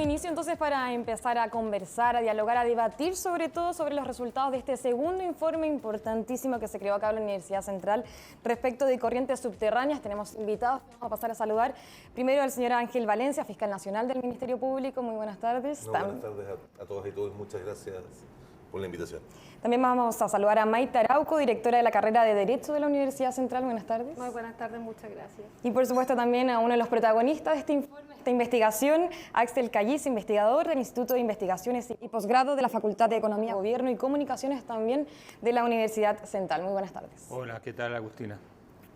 inicio entonces para empezar a conversar, a dialogar, a debatir sobre todo sobre los resultados de este segundo informe importantísimo que se creó acá en la Universidad Central respecto de corrientes subterráneas. Tenemos invitados, vamos a pasar a saludar primero al señor Ángel Valencia, fiscal nacional del Ministerio Público. Muy buenas tardes. Buenas tardes a todas y todos, muchas gracias por la invitación. También vamos a saludar a Maite Arauco, directora de la carrera de Derecho de la Universidad Central. Buenas tardes. Muy buenas tardes, muchas gracias. Y por supuesto también a uno de los protagonistas de este informe, esta investigación, Axel Callis, investigador del Instituto de Investigaciones y Posgrado de la Facultad de Economía, Gobierno y Comunicaciones también de la Universidad Central. Muy buenas tardes. Hola, ¿qué tal, Agustina?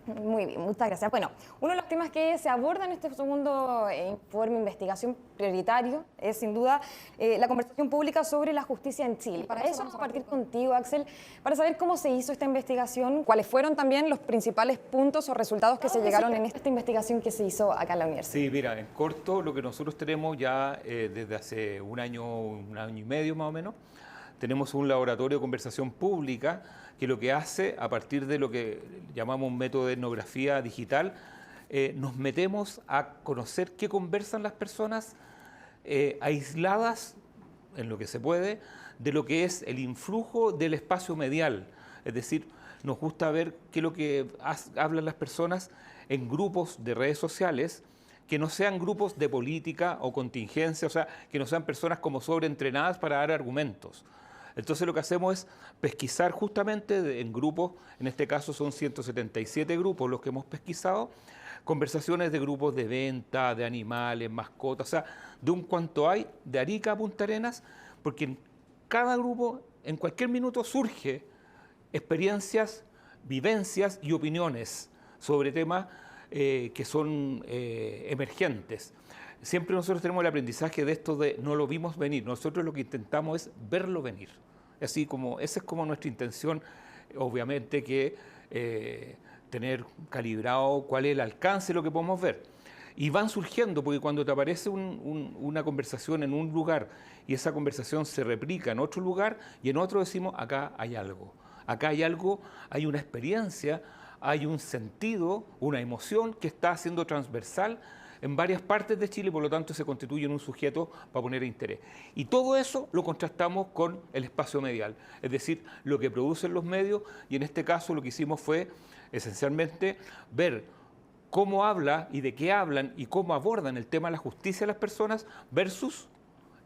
Muy bien, muchas gracias. Bueno, uno de los temas que se aborda en este segundo informe de investigación prioritario es sin duda la conversación pública sobre la justicia en Chile. Para eso vamos a partir contigo, Axel, para saber cómo se hizo esta investigación, cuáles fueron también los principales puntos o resultados que se llegaron en esta investigación que se hizo acá en la universidad. Sí, mira, en corto, lo que nosotros tenemos ya desde hace un año y medio más o menos, tenemos un laboratorio de conversación pública que lo que hace, a partir de lo que llamamos un método de etnografía digital, nos metemos a conocer qué conversan las personas aisladas, en lo que se puede, de lo que es el influjo del espacio medial. Es decir, nos gusta ver qué es lo que hablan las personas en grupos de redes sociales, que no sean grupos de política o contingencia, o sea, que no sean personas como sobreentrenadas para dar argumentos. Entonces lo que hacemos es pesquisar justamente en grupos, en este caso son 177 grupos los que hemos pesquisado, conversaciones de grupos de venta, de animales, mascotas, o sea, de un cuanto hay de Arica a Punta Arenas, porque en cada grupo, en cualquier minuto surge experiencias, vivencias y opiniones sobre temas que son emergentes. Siempre nosotros tenemos el aprendizaje de esto de no lo vimos venir. Nosotros lo que intentamos es verlo venir. Así como, esa es como nuestra intención, obviamente que tener calibrado cuál es el alcance de lo que podemos ver. Y van surgiendo, porque cuando te aparece una conversación en un lugar y esa conversación se replica en otro lugar y en otro decimos, acá hay algo. Acá hay algo, hay una experiencia, hay un sentido, una emoción que está siendo transversal en varias partes de Chile y por lo tanto se constituye en un sujeto para poner interés. Y todo eso lo contrastamos con el espacio medial, es decir, lo que producen los medios, y en este caso lo que hicimos fue esencialmente ver cómo habla y de qué hablan y cómo abordan el tema de la justicia de las personas versus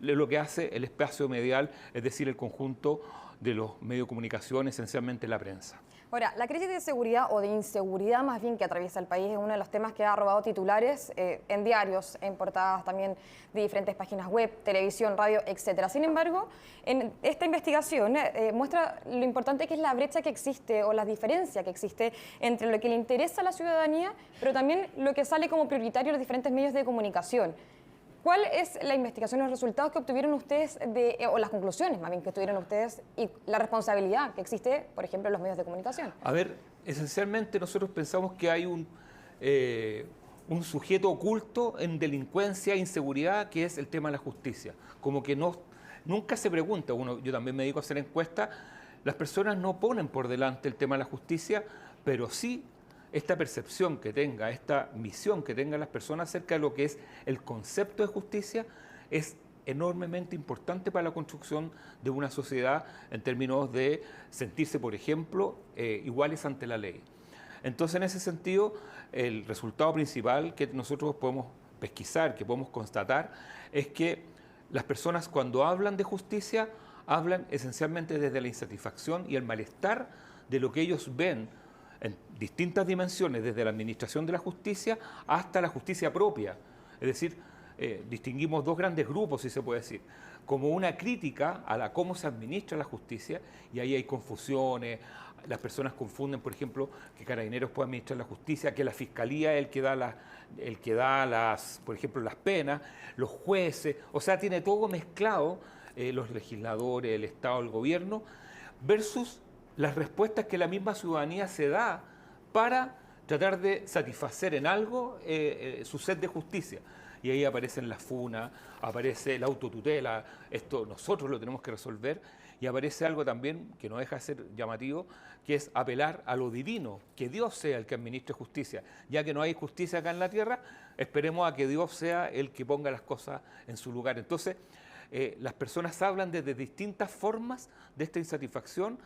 lo que hace el espacio medial, es decir, el conjunto de los medios de comunicación, esencialmente la prensa. Ahora, la crisis de seguridad o de inseguridad más bien que atraviesa el país es uno de los temas que ha robado titulares en diarios, en portadas también de diferentes páginas web, televisión, radio, etcétera. Sin embargo, en esta investigación muestra lo importante que es la brecha que existe o la diferencia que existe entre lo que le interesa a la ciudadanía, pero también lo que sale como prioritario en los diferentes medios de comunicación. ¿Cuál es la investigación, los resultados que obtuvieron ustedes, o las conclusiones más bien que obtuvieron ustedes y la responsabilidad que existe, por ejemplo, en los medios de comunicación? A ver, esencialmente nosotros pensamos que hay un sujeto oculto en delincuencia e inseguridad que es el tema de la justicia. Como que nunca se pregunta, yo también me dedico a hacer encuestas, las personas no ponen por delante el tema de la justicia, pero sí esta percepción que tenga, esta visión que tengan las personas acerca de lo que es el concepto de justicia es enormemente importante para la construcción de una sociedad en términos de sentirse, por ejemplo, iguales ante la ley. Entonces, en ese sentido, el resultado principal que nosotros podemos pesquisar, que podemos constatar, es que las personas cuando hablan de justicia, hablan esencialmente desde la insatisfacción y el malestar de lo que ellos ven en distintas dimensiones, desde la administración de la justicia hasta la justicia propia. Es decir, distinguimos dos grandes grupos, si se puede decir, como una crítica a cómo se administra la justicia, y ahí hay confusiones, las personas confunden, por ejemplo, que Carabineros puede administrar la justicia, que la Fiscalía es el que da por ejemplo, las penas, los jueces, o sea, tiene todo mezclado, los legisladores, el Estado, el gobierno, versus las respuestas que la misma ciudadanía se da para tratar de satisfacer en algo su sed de justicia. Y ahí aparecen las funas, aparece la autotutela, esto nosotros lo tenemos que resolver, y y aparece algo también que no deja de ser llamativo, que es apelar a lo divino, que Dios sea el que administre justicia. Ya que no hay justicia acá en la tierra, esperemos a que Dios sea el que ponga las cosas en su lugar. Entonces, las personas hablan desde distintas formas de esta insatisfacción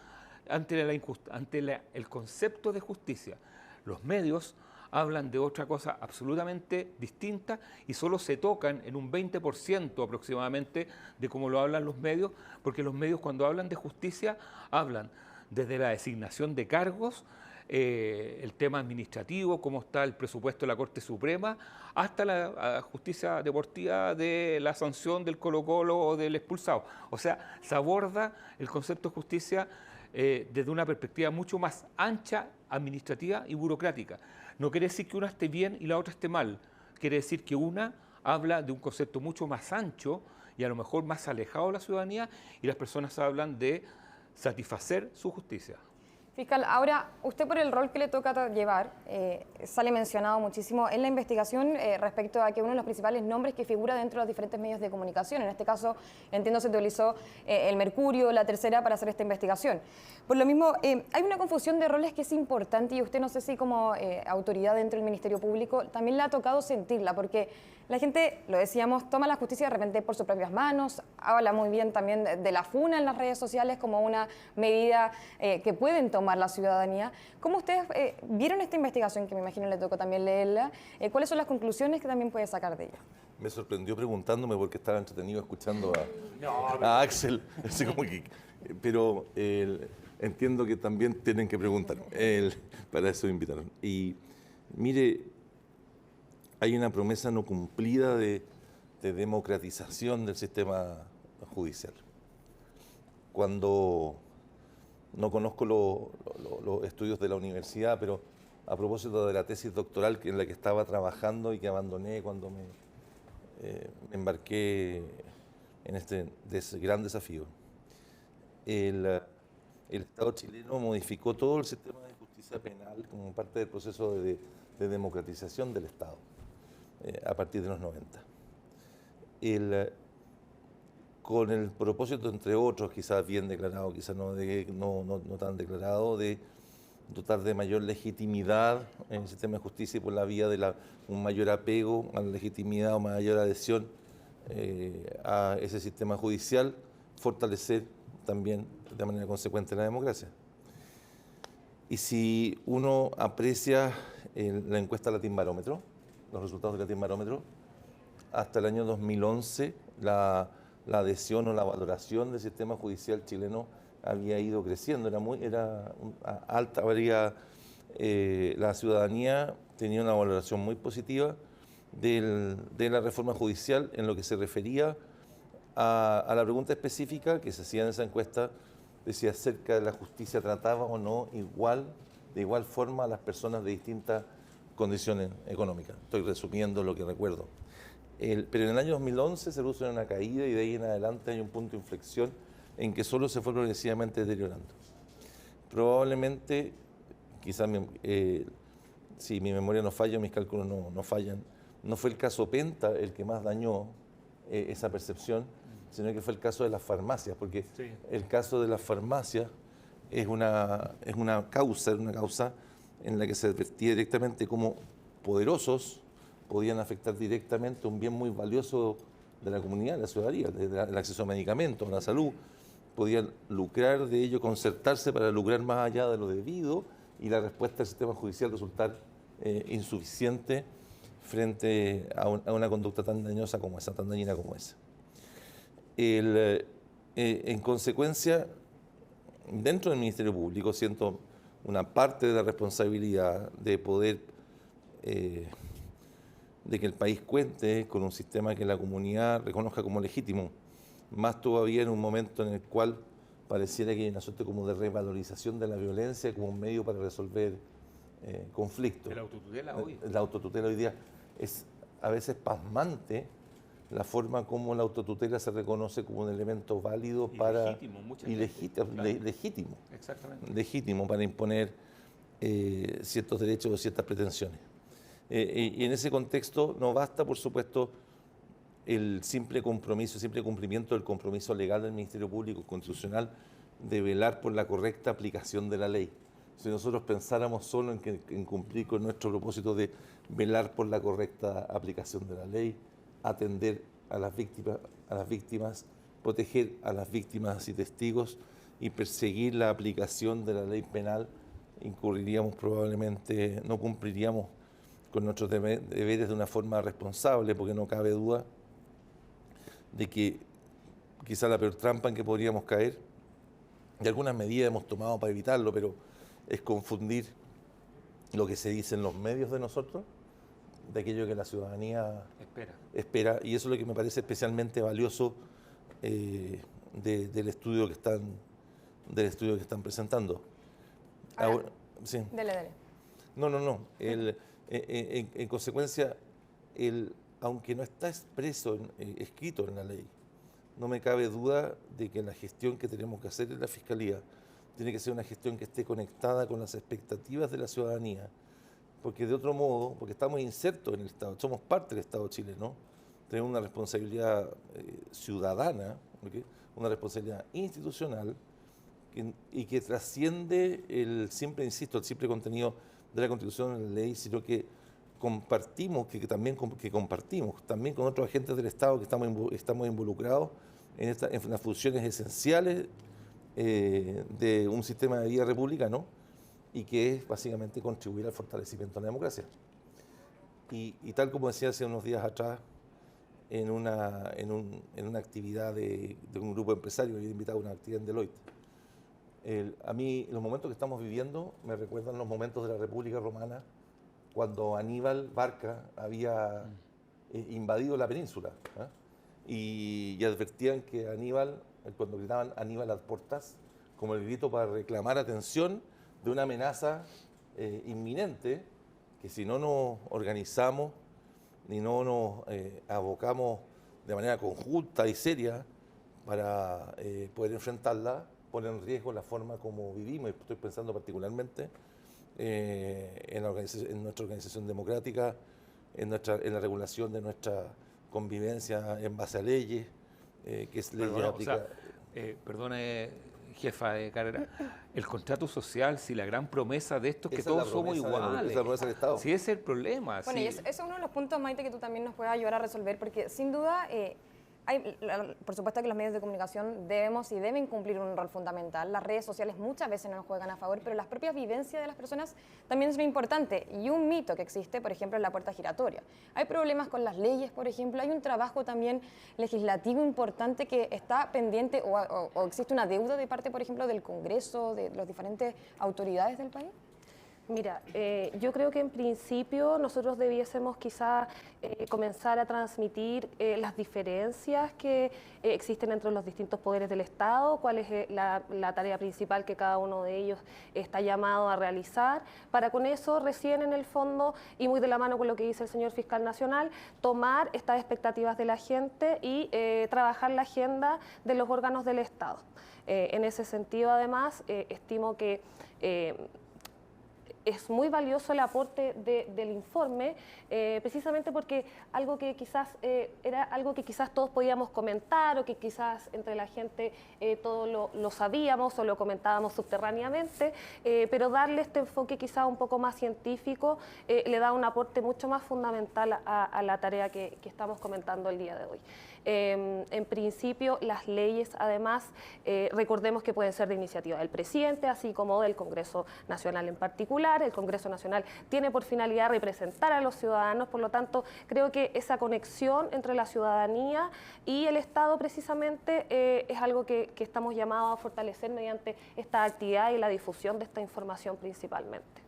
ante el concepto de justicia. Los medios hablan de otra cosa absolutamente distinta y solo se tocan en un 20% aproximadamente de cómo lo hablan los medios, porque los medios cuando hablan de justicia hablan desde la designación de cargos, el tema administrativo, cómo está el presupuesto de la Corte Suprema, hasta la justicia deportiva de la sanción del Colo-Colo o del expulsado. O sea, se aborda el concepto de justicia desde una perspectiva mucho más ancha, administrativa y burocrática. No quiere decir que una esté bien y la otra esté mal. Quiere decir que una habla de un concepto mucho más ancho y a lo mejor más alejado de la ciudadanía, y las personas hablan de satisfacer su justicia. Fiscal, ahora, usted por el rol que le toca llevar, sale mencionado muchísimo en la investigación respecto a que uno de los principales nombres que figura dentro de los diferentes medios de comunicación, en este caso, entiendo, se utilizó el Mercurio, La Tercera, para hacer esta investigación. Por lo mismo, hay una confusión de roles que es importante y usted, no sé si como autoridad dentro del Ministerio Público, también le ha tocado sentirla, porque la gente, lo decíamos, toma la justicia de repente por sus propias manos, habla muy bien también de la funa en las redes sociales como una medida que pueden tomar la ciudadanía. ¿Cómo ustedes vieron esta investigación, que me imagino le tocó también leerla? ¿Cuáles son las conclusiones que también puede sacar de ella? Me sorprendió preguntándome porque estaba entretenido escuchando a Axel, así como que, pero entiendo que también tienen que preguntar, para eso invitaron. Y mire, hay una promesa no cumplida de democratización del sistema judicial. Cuando no conozco los estudios de la universidad, pero a propósito de la tesis doctoral en la que estaba trabajando y que abandoné cuando me embarqué en este gran desafío, el Estado chileno modificó todo el sistema de justicia penal como parte del proceso de democratización del Estado a partir de los 90. Con el propósito, entre otros, quizás bien declarado, quizás no tan declarado, de dotar de mayor legitimidad en el sistema de justicia y por la vía de un mayor apego a la legitimidad o mayor adhesión a ese sistema judicial, fortalecer también de manera consecuente la democracia. Y si uno aprecia la encuesta Latinbarómetro, los resultados del Latinbarómetro, hasta el año 2011 la adhesión o la valoración del sistema judicial chileno había ido creciendo, era alta, la ciudadanía tenía una valoración muy positiva de la reforma judicial en lo que se refería a la pregunta específica que se hacía en esa encuesta, decía acerca de la justicia trataba o no de igual forma a las personas de distintas condiciones económicas. Estoy resumiendo lo que recuerdo. Pero en el año 2011 se produjo una caída y de ahí en adelante hay un punto de inflexión en que solo se fue progresivamente deteriorando. Probablemente, quizás si mi memoria no falla, mis cálculos no fallan, no fue el caso Penta el que más dañó esa percepción, sino que fue el caso de las farmacias, porque sí, el caso de las farmacias es una causa en la que se advertía directamente cómo poderosos podían afectar directamente un bien muy valioso de la comunidad, de la ciudadanía, el acceso a medicamentos, a la salud. Podían lucrar de ello, concertarse para lucrar más allá de lo debido y la respuesta del sistema judicial resultar insuficiente frente a una conducta tan dañosa como esa, tan dañina como esa. En consecuencia, dentro del Ministerio Público siento una parte de la responsabilidad de poder de que el país cuente con un sistema que la comunidad reconozca como legítimo, más todavía en un momento en el cual pareciera que hay una suerte como de revalorización de la violencia como un medio para resolver conflictos. ¿La autotutela hoy? La autotutela hoy día es a veces pasmante la forma como la autotutela se reconoce como un elemento válido legítimo. Exactamente. Legítimo para imponer ciertos derechos o ciertas pretensiones. Y en ese contexto no basta, por supuesto, el simple compromiso, el simple cumplimiento del compromiso legal del Ministerio Público constitucional de velar por la correcta aplicación de la ley. Si nosotros pensáramos solo en cumplir con nuestro propósito de velar por la correcta aplicación de la ley, atender a las víctimas, proteger a las víctimas y testigos y perseguir la aplicación de la ley penal, incurriríamos probablemente, no cumpliríamos con nuestros deberes de una forma responsable, porque no cabe duda de que quizá la peor trampa en que podríamos caer, y algunas medidas hemos tomado para evitarlo, pero es confundir lo que se dice en los medios de nosotros de aquello que la ciudadanía espera. Y eso es lo que me parece especialmente valioso del estudio que están presentando. Ahora, sí. Dele. No. En consecuencia, aunque no está escrito en la ley, no me cabe duda de que la gestión que tenemos que hacer en la Fiscalía tiene que ser una gestión que esté conectada con las expectativas de la ciudadanía, porque de otro modo, porque estamos insertos en el Estado, somos parte del Estado chileno, tenemos una responsabilidad ciudadana, ¿okay? Una responsabilidad institucional y que trasciende el simple contenido de la Constitución en la ley, sino que compartimos también con otros agentes del Estado que estamos involucrados en las funciones esenciales de un sistema de vida republicano, y que es básicamente contribuir al fortalecimiento de la democracia. Y tal como decía hace unos días atrás en una actividad de un grupo empresario, había invitado a una actividad en Deloitte, a mí los momentos que estamos viviendo me recuerdan los momentos de la República Romana, cuando Aníbal Barca había invadido la península, y advertían que Aníbal, cuando gritaban Aníbal ad portas, como el grito para reclamar atención de una amenaza inminente, que si no nos organizamos ni no nos abocamos de manera conjunta y seria para poder enfrentarla, pone en riesgo la forma como vivimos. Estoy pensando particularmente en nuestra organización democrática, en la regulación de nuestra convivencia en base a leyes, que es ley aplicada. Perdone, jefa de carrera, el contrato social, si la gran promesa de esto es que todos somos iguales. Esa es la promesa del Estado. Sí, ese es el problema. Bueno, sí. y eso es uno de los puntos, Maite, que tú también nos puedes ayudar a resolver, porque sin duda por supuesto que los medios de comunicación deben cumplir un rol fundamental. Las redes sociales muchas veces nos juegan a favor, pero las propias vivencias de las personas también son importantes. Y un mito que existe, por ejemplo, es la puerta giratoria. Hay problemas con las leyes, por ejemplo. Hay un trabajo también legislativo importante que está pendiente o existe una deuda de parte, por ejemplo, del Congreso, de las diferentes autoridades del país. Mira, yo creo que en principio nosotros debiésemos quizá comenzar a transmitir las diferencias que existen entre los distintos poderes del Estado, cuál es la tarea principal que cada uno de ellos está llamado a realizar, para con eso recién en el fondo, y muy de la mano con lo que dice el señor Fiscal Nacional, tomar estas expectativas de la gente y trabajar la agenda de los órganos del Estado. En ese sentido, además, estimo que es muy valioso el aporte del informe, precisamente porque era algo que quizás todos podíamos comentar, o que quizás entre la gente todos lo sabíamos o lo comentábamos subterráneamente, pero darle este enfoque quizás un poco más científico le da un aporte mucho más fundamental a la tarea que estamos comentando el día de hoy. En principio, las leyes, además, recordemos que pueden ser de iniciativa del presidente, así como del Congreso Nacional en particular. El Congreso Nacional tiene por finalidad representar a los ciudadanos, por lo tanto, creo que esa conexión entre la ciudadanía y el Estado, precisamente, es algo que estamos llamados a fortalecer mediante esta actividad y la difusión de esta información principalmente.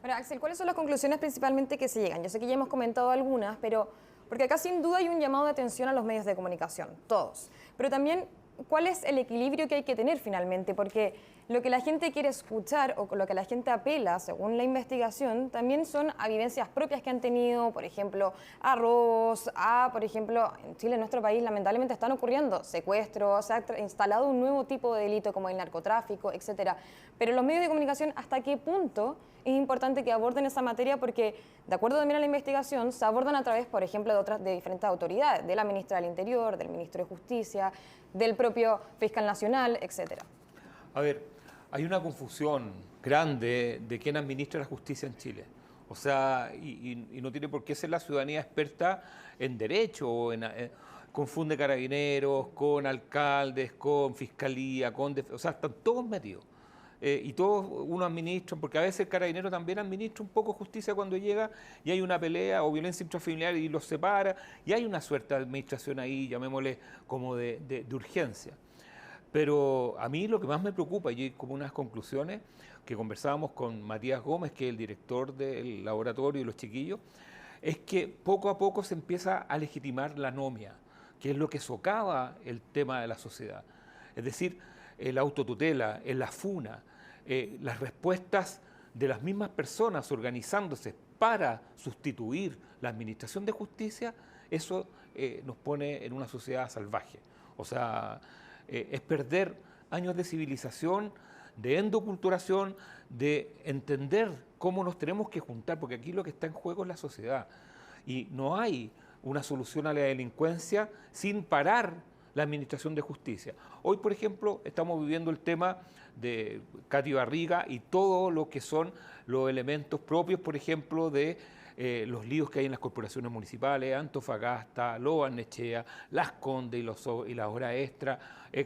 Bueno, Axel, ¿cuáles son las conclusiones principalmente que se llegan? Yo sé que ya hemos comentado algunas, pero porque acá sin duda hay un llamado de atención a los medios de comunicación, todos. Pero también, ¿cuál es el equilibrio que hay que tener finalmente? Porque lo que la gente quiere escuchar o lo que la gente apela, según la investigación, también son a vivencias propias que han tenido, por ejemplo, a robos, por ejemplo, en Chile, en nuestro país, lamentablemente están ocurriendo secuestros, se ha instalado un nuevo tipo de delito como el narcotráfico, etcétera. Pero los medios de comunicación, ¿hasta qué punto es importante que aborden esa materia? Porque, de acuerdo también a la investigación, se abordan a través, por ejemplo, de diferentes autoridades, de la ministra del Interior, del ministro de Justicia, del propio fiscal nacional, etcétera. A ver, hay una confusión grande de quién administra la justicia en Chile. O sea, y no tiene por qué ser la ciudadanía experta en derecho, confunde carabineros con alcaldes, con fiscalía, o sea, están todos metidos. Y todos uno administra, porque a veces el carabinero también administra un poco justicia cuando llega y hay una pelea o violencia intrafamiliar y los separa, y hay una suerte de administración ahí, llamémosle como de urgencia. Pero a mí lo que más me preocupa, y como unas conclusiones que conversábamos con Matías Gómez, que es el director del laboratorio y los chiquillos, es que poco a poco se empieza a legitimar la anomia, que es lo que socava el tema de la sociedad. Es decir, la autotutela, la funa, las respuestas de las mismas personas organizándose para sustituir la administración de justicia, eso nos pone en una sociedad salvaje. O sea, es perder años de civilización, de endoculturación, de entender cómo nos tenemos que juntar, porque aquí lo que está en juego es la sociedad. Y no hay una solución a la delincuencia sin parar la administración de justicia. Hoy, por ejemplo, estamos viviendo el tema de Katy Barriga y todo lo que son los elementos propios, por ejemplo, de los líos que hay en las corporaciones municipales, Antofagasta, Lo Barnechea, Las Condes y las horas extra.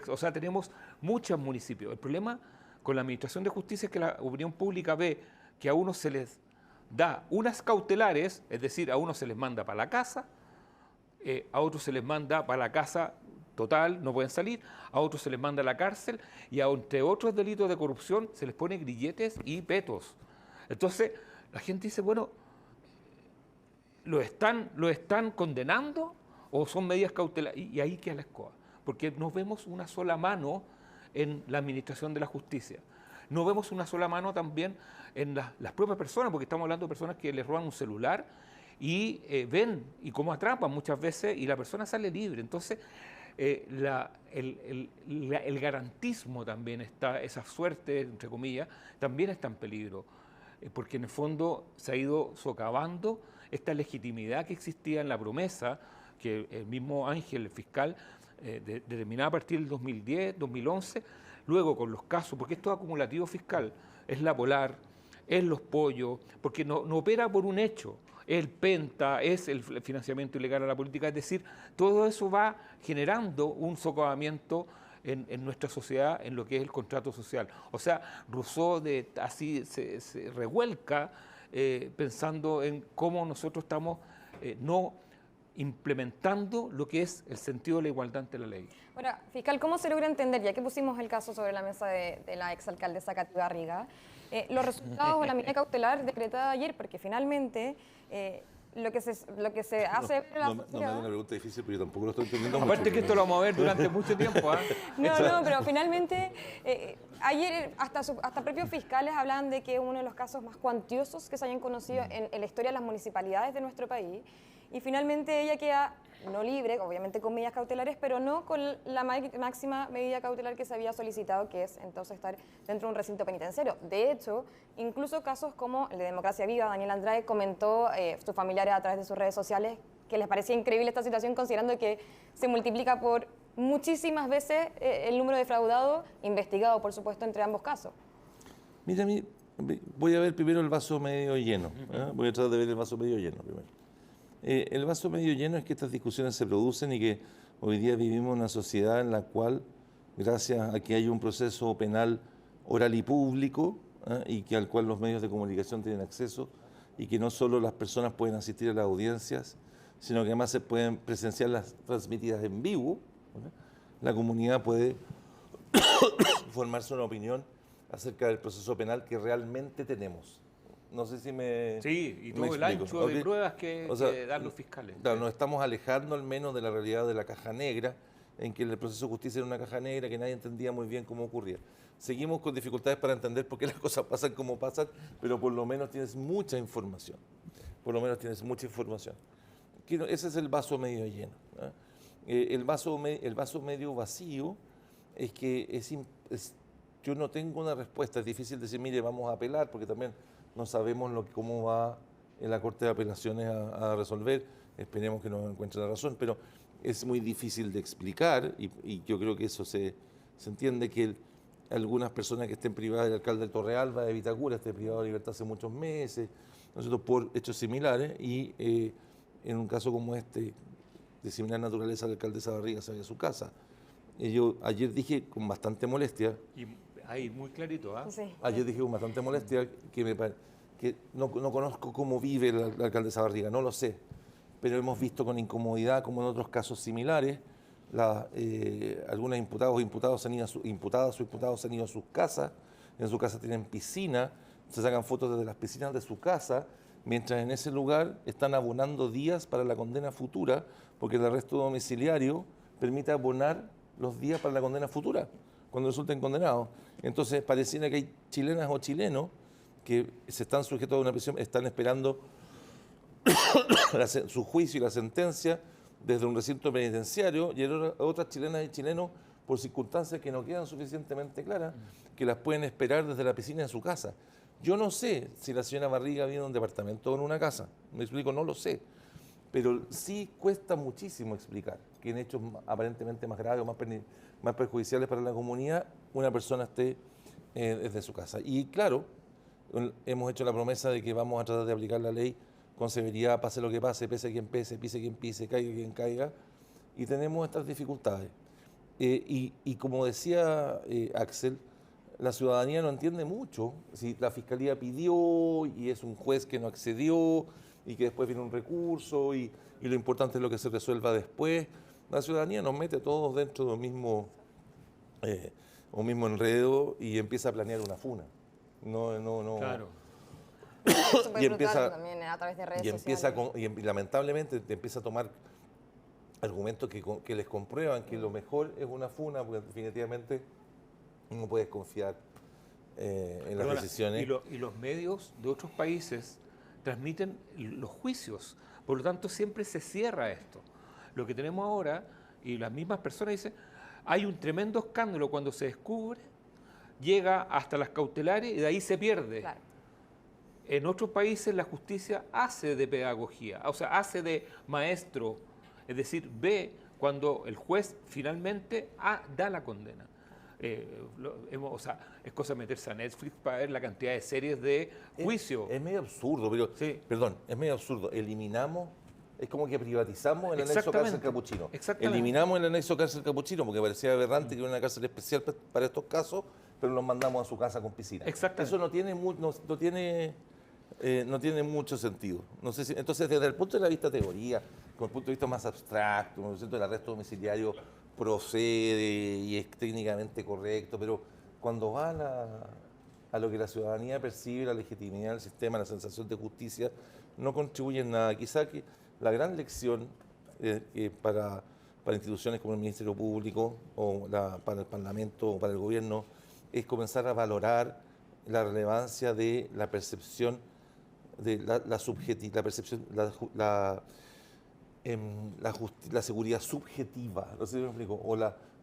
O sea, tenemos muchos municipios. El problema con la administración de justicia es que la opinión pública ve que a unos se les da unas cautelares, es decir, a unos se les manda para la casa, a otros se les manda para la casa total, no pueden salir, a otros se les manda a la cárcel y entre otros delitos de corrupción se les pone grilletes y petos. Entonces, la gente dice, bueno, ¿lo están condenando o son medidas cautelares? Y ahí queda la escoba, porque no vemos una sola mano en la administración de la justicia. No vemos una sola mano también en las propias personas, porque estamos hablando de personas que les roban un celular y ven y cómo atrapan muchas veces y la persona sale libre. Entonces, el garantismo también está, esa suerte, entre comillas, también está en peligro, porque en el fondo se ha ido socavando esta legitimidad que existía en la promesa que el mismo Ángel, el fiscal, determinaba a partir del 2010, 2011, luego con los casos, porque esto es acumulativo fiscal, es la Polar, es los pollos, porque no opera por un hecho, es el Penta, es el financiamiento ilegal a la política, es decir, todo eso va generando un socavamiento en nuestra sociedad, en lo que es el contrato social. O sea, Rousseau así se revuelca pensando en cómo nosotros estamos no implementando lo que es el sentido de la igualdad ante la ley. Ahora, fiscal, ¿cómo se logra entender, ya que pusimos el caso sobre la mesa de la exalcaldesa Katy Barriga, los resultados de la medida cautelar decretada ayer? Porque finalmente lo que se hace... No me haga una pregunta difícil, pero yo tampoco lo estoy entendiendo mucho. Aparte que esto lo vamos a ver durante mucho tiempo. No, pero finalmente, ayer hasta propios fiscales hablan de que es uno de los casos más cuantiosos que se hayan conocido en la historia de las municipalidades de nuestro país. Y finalmente ella queda no libre, obviamente con medidas cautelares, pero no con la máxima medida cautelar que se había solicitado, que es entonces estar dentro de un recinto penitenciario. De hecho, incluso casos como el de Democracia Viva, Daniel Andrade comentó sus familiares a través de sus redes sociales que les parecía increíble esta situación, considerando que se multiplica por muchísimas veces el número de defraudados, investigado por supuesto entre ambos casos. Mira, voy a ver primero el vaso medio lleno. Voy a tratar de ver el vaso medio lleno primero. El vaso medio lleno es que estas discusiones se producen y que hoy día vivimos una sociedad en la cual, gracias a que hay un proceso penal oral y público, y que al cual los medios de comunicación tienen acceso, y que no solo las personas pueden asistir a las audiencias, sino que además se pueden presenciar las transmitidas en vivo, la comunidad puede formarse una opinión acerca del proceso penal que realmente tenemos. No sé si me... Sí, y todo el ancho de pruebas que dan los fiscales. Claro, nos estamos alejando al menos de la realidad de la caja negra, en que el proceso de justicia era una caja negra que nadie entendía muy bien cómo ocurría. Seguimos con dificultades para entender por qué las cosas pasan como pasan, pero por lo menos tienes mucha información. Por lo menos tienes mucha información. Ese es el vaso medio lleno. El vaso medio vacío es que yo no tengo una respuesta. Es difícil decir, mire, vamos a apelar, porque también no sabemos cómo va en la Corte de Apelaciones a resolver. Esperemos que nos encuentre la razón, pero es muy difícil de explicar y yo creo que eso se entiende, que algunas personas que estén privadas, el alcalde de Torrealba, de Vitacura, esté privado de libertad hace muchos meses, ¿no es cierto?, por hechos similares, y en un caso como este, de similar naturaleza, la alcaldesa Barriga sale de su casa. Y yo ayer dije con bastante molestia, Y ahí muy clarito, ¿ah? Sí. ayer dije con bastante molestia que no conozco cómo vive la alcaldesa Barriga, no lo sé, pero hemos visto con incomodidad, como en otros casos similares, algunos imputados o imputadas se han ido a sus casas, en su casa tienen piscina, se sacan fotos desde las piscinas de su casa, mientras en ese lugar están abonando días para la condena futura, porque el arresto domiciliario permite abonar los días para la condena futura, cuando resulten condenados. Entonces pareciera que hay chilenas o chilenos que se están sujetos a una prisión, están esperando su juicio y la sentencia desde un recinto penitenciario, y otras chilenas y chilenos, por circunstancias que no quedan suficientemente claras, que las pueden esperar desde la piscina de su casa. Yo no sé si la señora Barriga vive en un departamento o en una casa, me explico, no lo sé, pero sí cuesta muchísimo explicar que en hechos aparentemente más graves o más perjudiciales para la comunidad, una persona esté desde su casa. Y claro, hemos hecho la promesa de que vamos a tratar de aplicar la ley con severidad, pase lo que pase, pese quien pese, pise quien pise, caiga quien caiga, y tenemos estas dificultades. Y como decía Axel, la ciudadanía no entiende mucho. Si la Fiscalía pidió y es un juez que no accedió y que después viene un recurso y lo importante es lo que se resuelva después, la ciudadanía nos mete a todos dentro de un mismo enredo y empieza a planear una funa. No. Claro. Eso puede Y brotar empieza- también a través de redes Y empieza sociales. y lamentablemente te empieza a tomar argumentos que les comprueban que lo mejor es una funa, porque definitivamente no puedes confiar en las Perdona, decisiones. y los medios de otros países transmiten los juicios, por lo tanto siempre se cierra esto. Lo que tenemos ahora, y las mismas personas dicen, hay un tremendo escándalo cuando se descubre, llega hasta las cautelares y de ahí se pierde. Claro. En otros países la justicia hace de pedagogía, o sea, hace de maestro, es decir, ve cuando el juez finalmente da la condena. O sea, es cosa de meterse a Netflix para ver la cantidad de series de juicio. Es medio absurdo, pero, Sí. perdón, es medio absurdo. Eliminamos, es como que privatizamos el anexo Exactamente, cárcel capuchino. exactamente. Eliminamos el anexo cárcel capuchino porque parecía aberrante que era una cárcel especial para estos casos, pero los mandamos a su casa con piscina. Exactamente. Eso no tiene mucho sentido. No sé entonces, desde el punto de la vista teoría, con el punto de vista más abstracto, ¿no es cierto?, el arresto domiciliario procede y es técnicamente correcto, pero cuando va a lo que la ciudadanía percibe, la legitimidad del sistema, la sensación de justicia, no contribuye en nada. Quizá que la gran lección para instituciones como el Ministerio Público o para el Parlamento o para el Gobierno es comenzar a valorar la relevancia de la percepción de la percepción, la seguridad subjetiva, no sé si me explico, o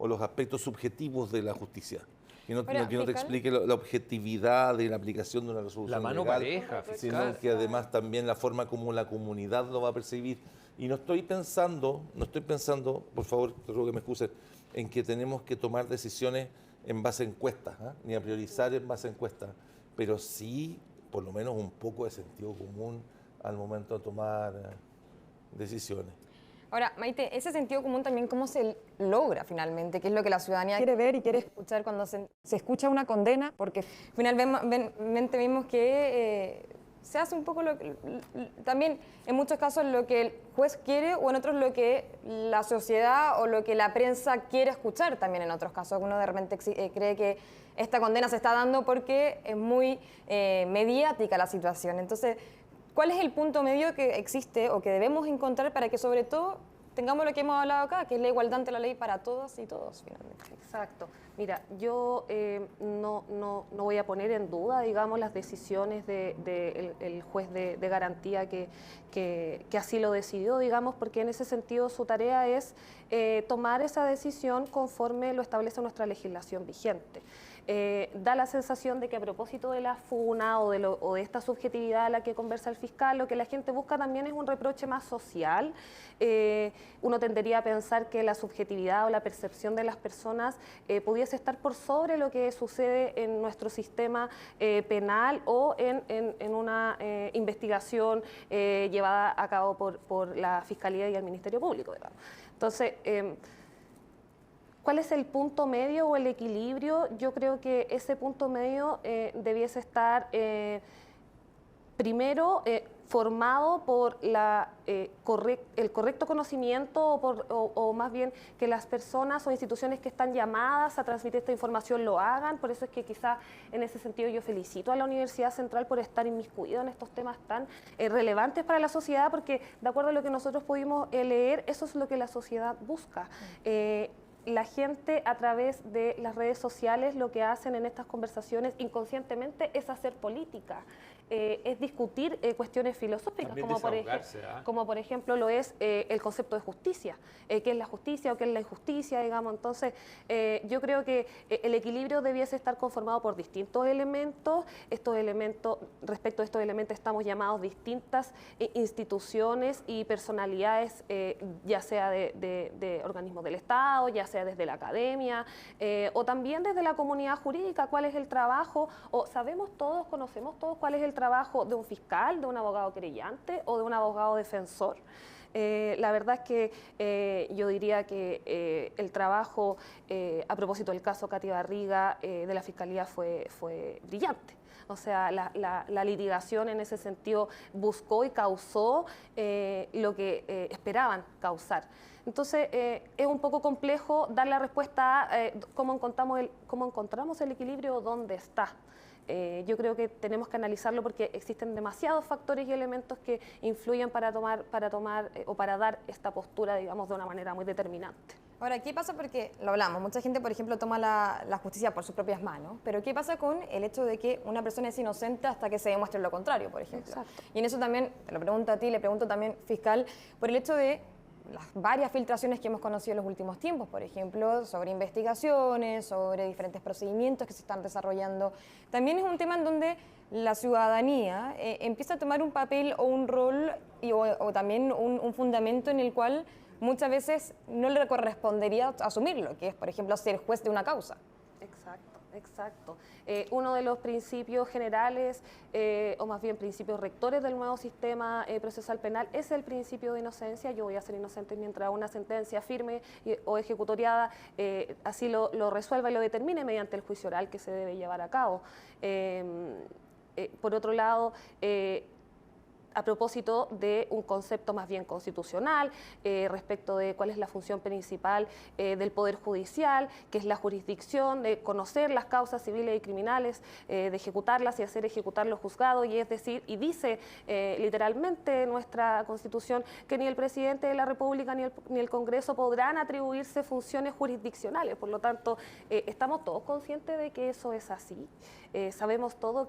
los aspectos subjetivos de la justicia. Que no te fiscal, explique la objetividad de la aplicación de una resolución La mano legal, pareja, sino fiscal. que además también la forma como la comunidad lo va a percibir. Y no estoy pensando, por favor, te ruego que me excuses, en que tenemos que tomar decisiones en base a encuestas, ni a priorizar en base a encuestas, pero sí, por lo menos, un poco de sentido común al momento de tomar decisiones. Ahora, Maite, ese sentido común también, ¿cómo se logra finalmente? ¿Qué es lo que la ciudadanía quiere ver y quiere escuchar cuando se escucha una condena? Porque finalmente vimos que se hace un poco también en muchos casos lo que el juez quiere, o en otros lo que la sociedad o lo que la prensa quiere escuchar también en otros casos. Uno de repente cree que esta condena se está dando porque es muy mediática la situación. Entonces, ¿cuál es el punto medio que existe o que debemos encontrar para que sobre todo tengamos lo que hemos hablado acá, que es la igualdad ante la ley para todas y todos finalmente? Exacto. Mira, yo no voy a poner en duda, digamos, las decisiones del juez de garantía que así lo decidió, digamos, porque en ese sentido su tarea es tomar esa decisión conforme lo establece nuestra legislación vigente. da la sensación de que a propósito de la funa o de esta subjetividad a la que conversa el fiscal, lo que la gente busca también es un reproche más social. Uno tendería a pensar que la subjetividad o la percepción de las personas pudiese estar por sobre lo que sucede en nuestro sistema penal o en una investigación llevada a cabo por la Fiscalía y el Ministerio Público, digamos. Entonces, ¿cuál es el punto medio o el equilibrio? Yo creo que ese punto medio debiese estar primero formado por el correcto conocimiento o más bien que las personas o instituciones que están llamadas a transmitir esta información lo hagan. Por eso es que quizá en ese sentido yo felicito a la Universidad Central por estar inmiscuido en estos temas tan relevantes para la sociedad, porque de acuerdo a lo que nosotros pudimos leer, eso es lo que la sociedad busca. La gente a través de las redes sociales lo que hacen en estas conversaciones inconscientemente es hacer política, es discutir cuestiones filosóficas, como por ejemplo lo es el concepto de justicia, qué es la justicia o qué es la injusticia, digamos. Entonces, yo creo que el equilibrio debiese estar conformado por distintos elementos. Respecto a estos elementos estamos llamados distintas instituciones y personalidades, ya sea de organismos del Estado, ya sea desde la academia o también desde la comunidad jurídica. ¿Cuál es el trabajo? O conocemos todos cuál es el trabajo de un fiscal, de un abogado querellante o de un abogado defensor. La verdad es que yo diría que el trabajo, a propósito del caso Katy Barriga, de la Fiscalía fue brillante. O sea, la litigación en ese sentido buscó y causó lo que esperaban causar. Entonces, es un poco complejo dar la respuesta a cómo encontramos el equilibrio, dónde está. Yo creo que tenemos que analizarlo porque existen demasiados factores y elementos que influyen para dar esta postura, digamos, de una manera muy determinante. Ahora, ¿qué pasa? Porque lo hablamos, mucha gente, por ejemplo, toma la justicia por sus propias manos, pero ¿qué pasa con el hecho de que una persona es inocente hasta que se demuestre lo contrario, por ejemplo? Exacto. Y en eso también, te lo pregunto a ti, le pregunto también, fiscal, por el hecho de las varias filtraciones que hemos conocido en los últimos tiempos, por ejemplo, sobre investigaciones, sobre diferentes procedimientos que se están desarrollando. También es un tema en donde la ciudadanía empieza a tomar un papel o un rol o también un fundamento en el cual muchas veces no le correspondería asumirlo, que es, por ejemplo, ser juez de una causa. Exacto. Uno de los principios generales, o más bien principios rectores del nuevo sistema procesal penal es el principio de inocencia. Yo voy a ser inocente mientras una sentencia firme o ejecutoriada así lo resuelva y lo determine mediante el juicio oral que se debe llevar a cabo. Por otro lado, a propósito de un concepto más bien constitucional, respecto de cuál es la función principal del Poder Judicial, que es la jurisdicción de conocer las causas civiles y criminales, de ejecutarlas y hacer ejecutar los juzgados, y es decir, y dice literalmente nuestra Constitución que ni el Presidente de la República ni el Congreso podrán atribuirse funciones jurisdiccionales. Por lo tanto, estamos todos conscientes de que eso es así. Sabemos todos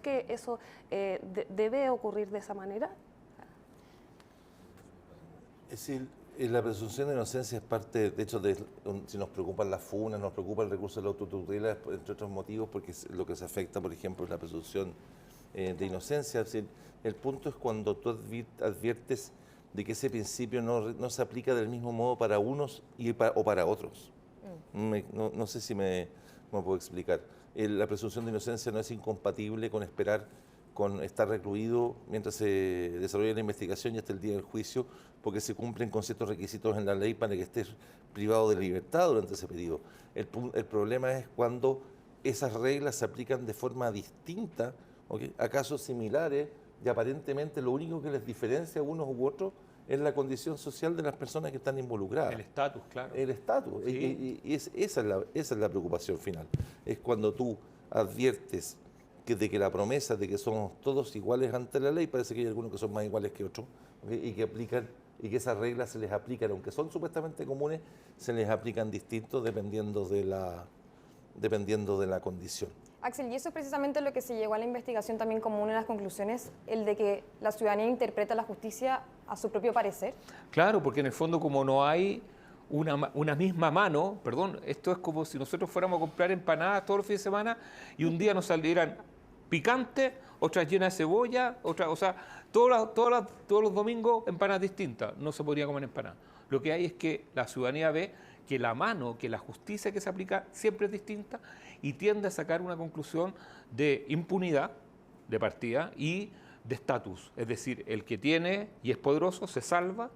que eso debe ocurrir de esa manera. Es decir, la presunción de inocencia es parte, de hecho, si nos preocupan las funas, nos preocupa el recurso de la autotutela, entre otros motivos, porque lo que se afecta, por ejemplo, es la presunción de inocencia. Es decir, el punto es cuando tú adviertes de que ese principio no se aplica del mismo modo para unos o para otros. No sé si me puedo explicar. La presunción de inocencia no es incompatible con estar recluido mientras se desarrolla la investigación y hasta el día del juicio, porque se cumplen con ciertos requisitos en la ley para que estés privado de libertad durante ese periodo. El problema es cuando esas reglas se aplican de forma distinta, ¿okay?, a casos similares, y aparentemente lo único que les diferencia a unos u otros es la condición social de las personas que están involucradas. El estatus, claro. El estatus. Sí. Esa es la preocupación final. Es cuando tú adviertes de que la promesa de que somos todos iguales ante la ley, parece que hay algunos que son más iguales que otros, ¿okay?, y que esas reglas se les aplican, aunque son supuestamente comunes, se les aplican distintos dependiendo de la condición. Axel, y eso es precisamente lo que se llegó a la investigación también como una de las conclusiones, el de que la ciudadanía interpreta la justicia a su propio parecer. Claro, porque en el fondo como no hay una misma mano, perdón, esto es como si nosotros fuéramos a comprar empanadas todos los fines de semana y un día nos salieran picantes, otras llenas de cebolla, otras, o sea, todos los domingos empanadas distintas, no se podría comer empanadas. Lo que hay es que la ciudadanía ve que la mano, que la justicia que se aplica siempre es distinta y tiende a sacar una conclusión de impunidad de partida y de estatus. Es decir, el que tiene y es poderoso se salva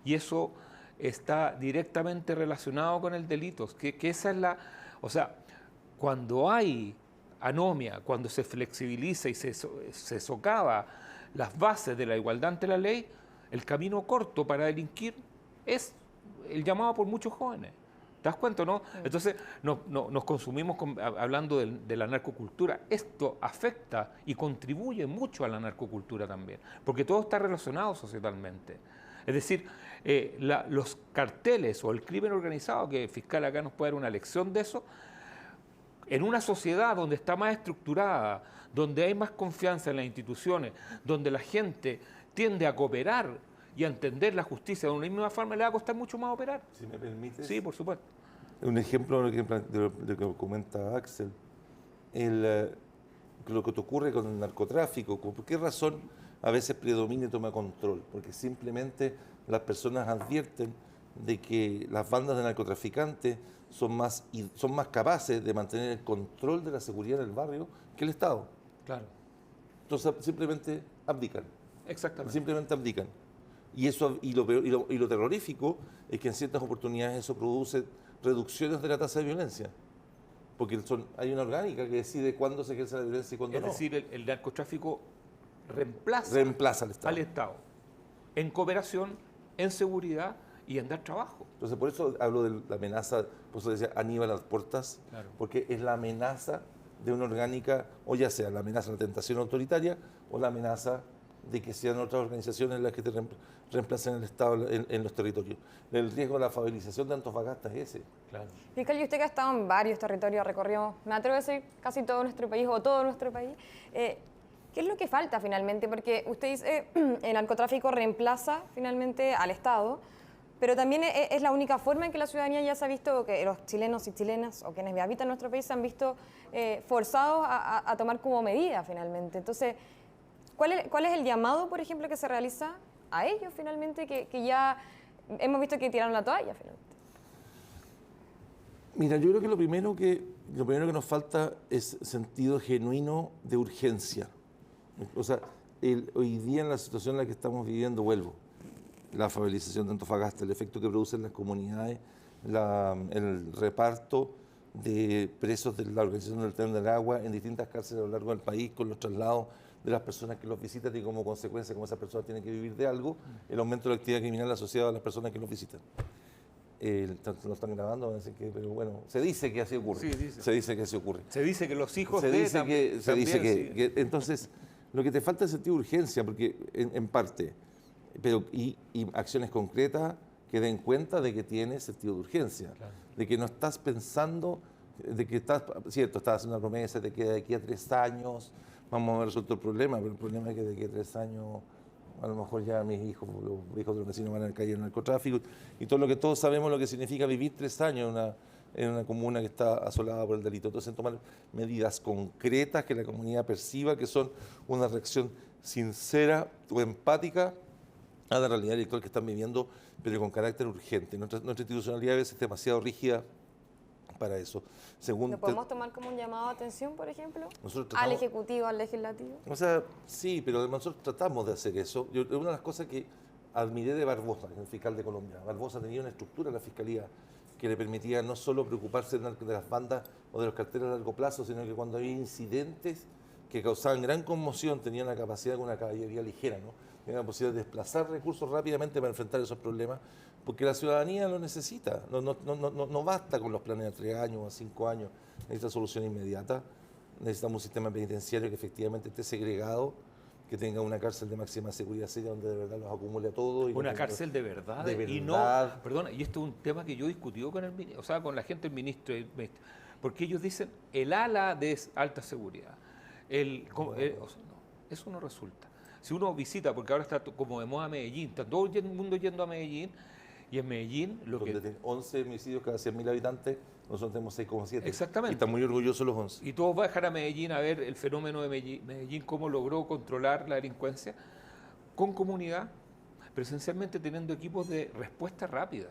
y eso está directamente relacionado con el delito. Que esa es la... O sea, cuando hay anomia, cuando se flexibiliza y se socava las bases de la igualdad ante la ley, el camino corto para delinquir es el llamado por muchos jóvenes. ¿Te das cuenta, no? Entonces nos consumimos hablando de la narcocultura. Esto afecta y contribuye mucho a la narcocultura también, porque todo está relacionado societalmente. Es decir, los carteles o el crimen organizado, que el fiscal acá nos puede dar una lección de eso, en una sociedad donde está más estructurada, donde hay más confianza en las instituciones, donde la gente tiende a cooperar y a entender la justicia de una misma forma, le va a costar mucho más operar. Si me permites. Sí, por supuesto. Un ejemplo de lo que comenta Axel. Lo que te ocurre con el narcotráfico, ¿por qué razón a veces predomina y toma control? Porque simplemente las personas advierten de que las bandas de narcotraficantes son más capaces de mantener el control de la seguridad del barrio que el Estado. Claro. Entonces simplemente abdican. Exactamente. Simplemente abdican. Y lo terrorífico es que en ciertas oportunidades eso produce reducciones de la tasa de violencia. Porque hay una orgánica que decide cuándo se ejerce la violencia y cuándo no. Es decir, el narcotráfico reemplaza al Estado. En cooperación, en seguridad y en dar trabajo. Entonces, por eso hablo de la amenaza, por eso decía Aníbal a las puertas, Claro. porque es la amenaza de una orgánica, o ya sea la amenaza de la tentación autoritaria o la amenaza de que sean otras organizaciones las que te reemplacen el Estado en los territorios. El riesgo de la favelización de Antofagasta es ese. Claro. Fiscal, y usted que ha estado en varios territorios, recorrió, me atrevo a decir, casi todo nuestro país o todo nuestro país. ¿Qué es lo que falta finalmente? Porque usted dice el narcotráfico reemplaza finalmente al Estado, pero también es la única forma en que la ciudadanía ya se ha visto, que los chilenos y chilenas o quienes habitan nuestro país se han visto forzados a tomar como medida finalmente. Entonces, ¿cuál es el llamado, por ejemplo, que se realiza a ellos finalmente, que ya hemos visto que tiraron la toalla finalmente? Mira, yo creo que lo primero que nos falta es sentido genuino de urgencia. O sea, hoy día en la situación en la que estamos viviendo, vuelvo, la favelización de Antofagasta, el efecto que produce en las comunidades, el reparto de presos de la Organización del Tren del Agua en distintas cárceles a lo largo del país, con los traslados de las personas que los visitan y como consecuencia, como esas personas tienen que vivir de algo, el aumento de la actividad criminal asociada a las personas que los visitan. Lo están grabando, pero bueno, se dice que así ocurre. Sí, se dice que así ocurre. Se dice que los hijos Entonces, lo que te falta es sentido de urgencia, porque en parte, pero y acciones concretas que den cuenta de que tienes sentido de urgencia, claro, de que no estás pensando, de que estás haciendo una promesa de que de aquí a 3 años vamos a haber resuelto el problema, pero el problema es que de aquí a 3 años a lo mejor ya mis hijos, los hijos de los vecinos van a caer en el narcotráfico y todo lo que todos sabemos lo que significa vivir 3 años en una comuna que está asolada por el delito. Entonces tomar medidas concretas que la comunidad perciba que son una reacción sincera o empática a la realidad electoral que están viviendo, pero con carácter urgente. Nuestra institucionalidad a veces es demasiado rígida para eso. ¿Lo podemos tomar como un llamado de atención, por ejemplo? ¿Al Ejecutivo, al Legislativo? O sea, sí, pero nosotros tratamos de hacer eso. Una de las cosas que admiré de Barbosa, el fiscal de Colombia, Barbosa tenía una estructura en la Fiscalía que le permitía no solo preocuparse de las bandas o de los carteles a largo plazo, sino que cuando había incidentes que causaban gran conmoción, tenían la capacidad con una caballería ligera, ¿no? Tenían la posibilidad de desplazar recursos rápidamente para enfrentar esos problemas, porque la ciudadanía lo necesita. No basta con los planes a 3 años o a 5 años, necesita solución inmediata. Necesitamos un sistema penitenciario que efectivamente esté segregado, que tenga una cárcel de máxima seguridad seria donde de verdad los acumule a todos. Una cárcel de verdad. De verdad. Y no, perdona, y esto es un tema que yo he discutido con con la gente del ministro, porque ellos dicen el ala de alta seguridad. Eso no resulta. Si uno visita, porque ahora está como de moda Medellín, está todo el mundo yendo a Medellín, y en Medellín lo donde que... tiene 11 homicidios cada 100.000 habitantes, nosotros tenemos 6,7. Exactamente. Y están muy orgullosos los 11. Y todos bajan a Medellín a ver el fenómeno de Medellín, cómo logró controlar la delincuencia con comunidad, pero esencialmente teniendo equipos de respuesta rápida.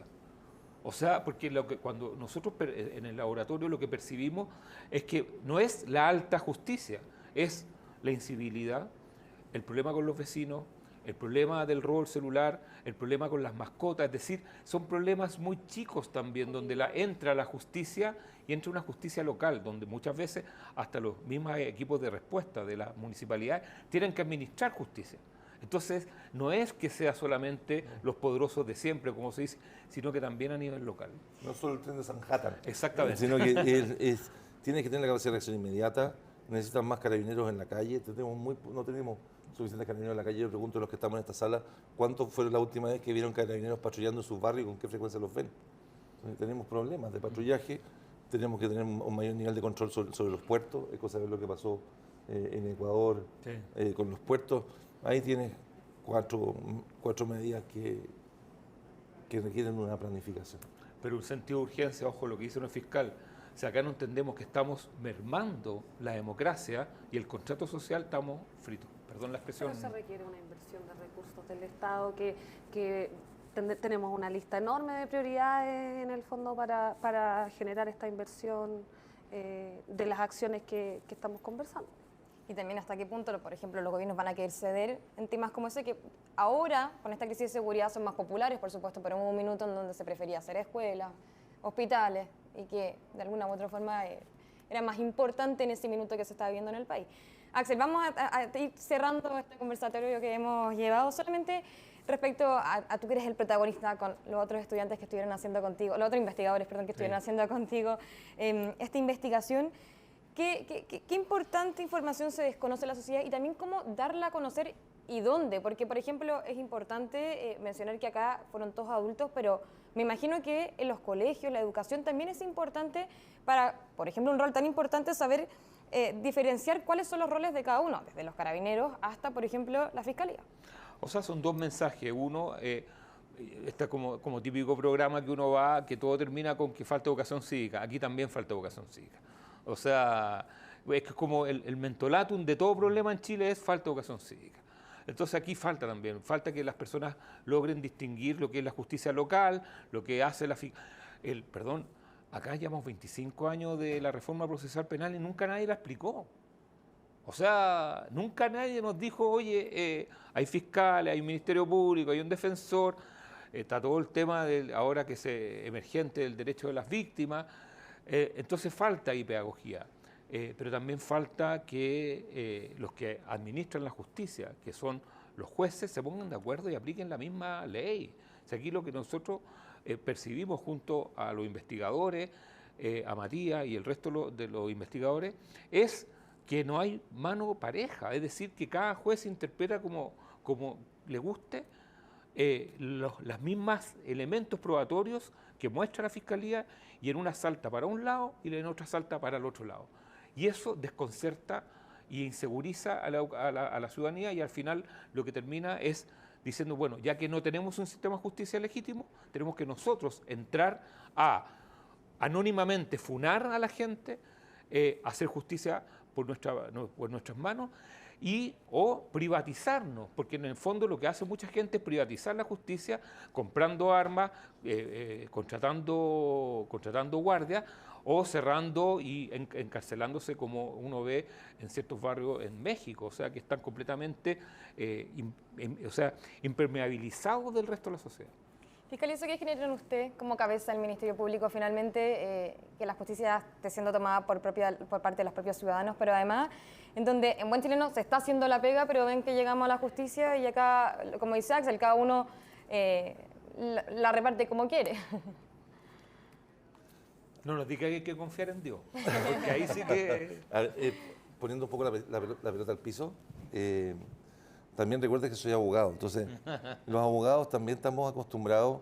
O sea, porque cuando nosotros en el laboratorio lo que percibimos es que no es la alta justicia, es la incivilidad, el problema con los vecinos, el problema del robo del celular, el problema con las mascotas, es decir, son problemas muy chicos también, donde entra la justicia y entra una justicia local, donde muchas veces hasta los mismos equipos de respuesta de las municipalidades tienen que administrar justicia. Entonces, no es que sea solamente los poderosos de siempre, como se dice, sino que también a nivel local. No solo el tren de Sanhattan. Exactamente. Sino que tiene que tener la capacidad de reacción inmediata, necesitan más carabineros en la calle, no tenemos suficientes carabineros en la calle. Yo pregunto a los que estamos en esta sala, ¿cuánto fue la última vez que vieron carabineros patrullando en sus barrios y con qué frecuencia los ven? Entonces, tenemos problemas de patrullaje, tenemos que tener un mayor nivel de control sobre los puertos, es cosa de ver lo que pasó en Ecuador con los puertos. Ahí tienes cuatro medidas que requieren una planificación. Pero un sentido de urgencia, ojo lo que dice un fiscal, o sea, acá no entendemos que estamos mermando la democracia y el contrato social estamos fritos. Perdón la expresión. Pero se requiere una inversión de recursos del Estado que tenemos una lista enorme de prioridades en el fondo para generar esta inversión de las acciones que estamos conversando. Y también hasta qué punto, por ejemplo, los gobiernos van a querer ceder en temas como ese, que ahora, con esta crisis de seguridad, son más populares, por supuesto, pero hubo un minuto en donde se prefería hacer escuelas, hospitales, y que de alguna u otra forma era más importante en ese minuto que se estaba viviendo en el país. Axel, vamos a ir cerrando este conversatorio que hemos llevado, solamente respecto a tú que eres el protagonista con los otros estudiantes que estuvieron haciendo contigo, los otros investigadores, perdón, que estuvieron haciendo contigo esta investigación. ¿Qué importante información se desconoce en la sociedad y también cómo darla a conocer y dónde? Porque, por ejemplo, es importante mencionar que acá fueron todos adultos, pero me imagino que en los colegios, la educación también es importante para, por ejemplo, un rol tan importante, saber diferenciar cuáles son los roles de cada uno, desde los carabineros hasta, por ejemplo, la fiscalía. O sea, son dos mensajes. Uno, está como típico programa que uno va, que todo termina con que falta educación cívica. Aquí también falta educación cívica. O sea, es que como el mentolatum de todo problema en Chile es falta de educación cívica. Entonces aquí falta también, falta que las personas logren distinguir lo que es la justicia local, lo que hace perdón, acá llevamos 25 años de la reforma procesal penal y nunca nadie la explicó. O sea, nunca nadie nos dijo, oye, hay fiscales, hay un ministerio público, hay un defensor, está todo el tema ahora que es emergente del derecho de las víctimas. Entonces falta ahí pedagogía, pero también falta que los que administran la justicia, que son los jueces, se pongan de acuerdo y apliquen la misma ley. O sea, aquí lo que nosotros percibimos junto a los investigadores, a Matías y el resto de los investigadores, es que no hay mano pareja, es decir, que cada juez interpreta como le guste los mismos elementos probatorios que muestra la Fiscalía, y en una salta para un lado y en otra salta para el otro lado. Y eso desconcerta y inseguriza a la ciudadanía, y al final lo que termina es diciendo, bueno, ya que no tenemos un sistema de justicia legítimo, tenemos que nosotros entrar a anónimamente funar a la gente, hacer justicia por nuestras manos, o privatizarnos, porque en el fondo lo que hace mucha gente es privatizar la justicia, comprando armas, contratando guardias, o cerrando y encarcelándose, como uno ve en ciertos barrios en México, o sea, que están completamente impermeabilizados del resto de la sociedad. Fiscalizo, ¿qué genera en usted como cabeza del Ministerio Público finalmente que la justicia esté siendo tomada por parte de los propios ciudadanos, pero además en donde en buen chileno se está haciendo la pega, pero ven que llegamos a la justicia y acá, como dice Axel, cada uno la reparte como quiere? No nos diga que hay que confiar en Dios, porque ahí sí que... Poniendo un poco la pelota al piso, también recuerda que soy abogado, entonces los abogados también estamos acostumbrados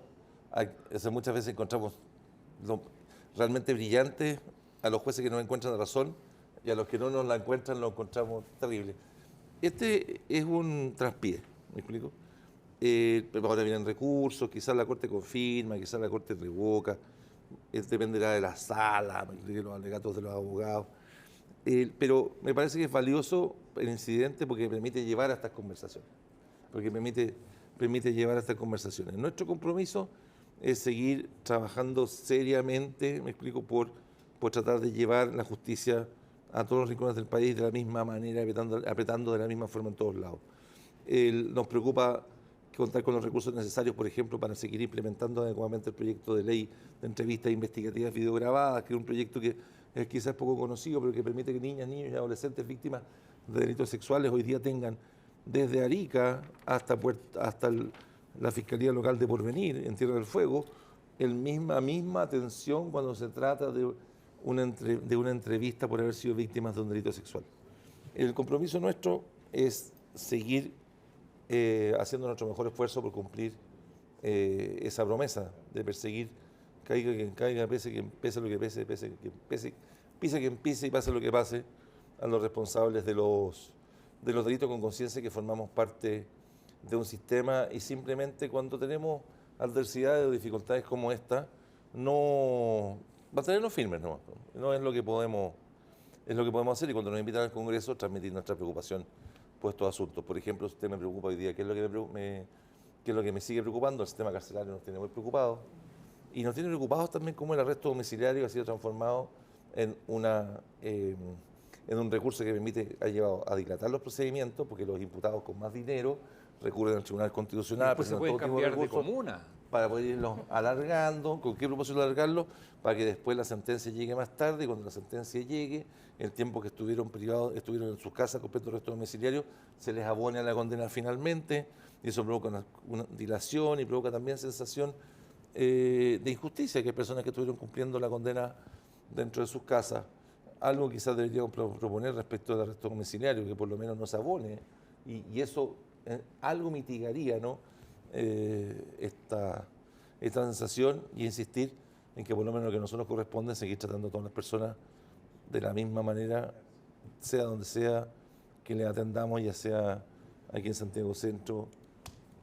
muchas veces encontramos realmente brillantes a los jueces que nos encuentran la razón, y a los que no nos la encuentran lo encontramos terrible. Este es un traspié, ¿me explico? Ahora vienen recursos, quizás la Corte confirma, quizás la Corte revoca, dependerá de la sala, de los alegatos de los abogados. Pero me parece que es valioso el incidente porque permite llevar a estas conversaciones, porque permite llevar a estas conversaciones. Nuestro compromiso es seguir trabajando seriamente, me explico, por tratar de llevar la justicia a todos los rincones del país de la misma manera, apretando de la misma forma en todos lados. Nos preocupa contar con los recursos necesarios, por ejemplo, para seguir implementando adecuadamente el proyecto de ley de entrevistas investigativas videograbadas, que es un proyecto que es quizás poco conocido, pero que permite que niñas, niños y adolescentes víctimas de delitos sexuales hoy día tengan desde Arica hasta la Fiscalía Local de Porvenir, en Tierra del Fuego, misma atención cuando se trata de una entrevista por haber sido víctimas de un delito sexual. El compromiso nuestro es seguir haciendo nuestro mejor esfuerzo por cumplir esa promesa de perseguir, caiga quien caiga, pese lo que pese, pise quien pise y pase lo que pase, a los responsables de los delitos con conciencia que formamos parte de un sistema y simplemente cuando tenemos adversidades o dificultades como esta, no mantenernos firmes, no es lo que podemos hacer, y cuando nos invitan al Congreso transmitir nuestra preocupación por estos asuntos. Por ejemplo, si usted me preocupa hoy día, ¿qué es lo que me sigue preocupando? El sistema carcelario nos tiene muy preocupados y nos tiene preocupados también cómo el arresto domiciliario ha sido transformado en un recurso que ha llevado a dilatar los procedimientos porque los imputados con más dinero recurren al Tribunal Constitucional, pues se pueden cambiar de comuna para poder irlos alargando. ¿Con qué propósito alargarlo? Para que después la sentencia llegue más tarde, y cuando la sentencia llegue, el tiempo que estuvieron en sus casas completo arresto domiciliario, se les abone a la condena finalmente, y eso provoca una dilación y provoca también sensación de injusticia, que hay personas que estuvieron cumpliendo la condena dentro de sus casas. Algo quizás deberíamos proponer respecto al arresto domiciliario, que por lo menos no se abone, y eso algo mitigaría, ¿no? Esta sensación, y insistir en que por lo menos lo que a nosotros nos corresponde es seguir tratando a todas las personas de la misma manera, sea donde sea que le atendamos, ya sea aquí en Santiago Centro,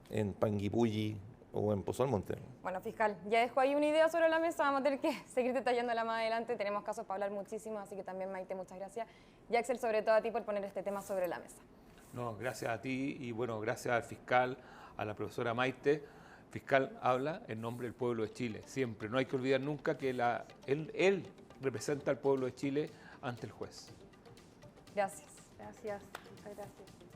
en Panguipulli o en Pozo Almonte. Bueno, fiscal, ya dejo ahí una idea sobre la mesa, vamos a tener que seguir detallándola más adelante, tenemos casos para hablar muchísimo, así que también, Maite, muchas gracias. Y Axel, sobre todo a ti por poner este tema sobre la mesa. No, gracias a ti y bueno, gracias al fiscal, a la profesora Maite. Fiscal habla en nombre del pueblo de Chile, siempre. No hay que olvidar nunca que él representa al pueblo de Chile ante el juez. Gracias. Gracias, muchas gracias.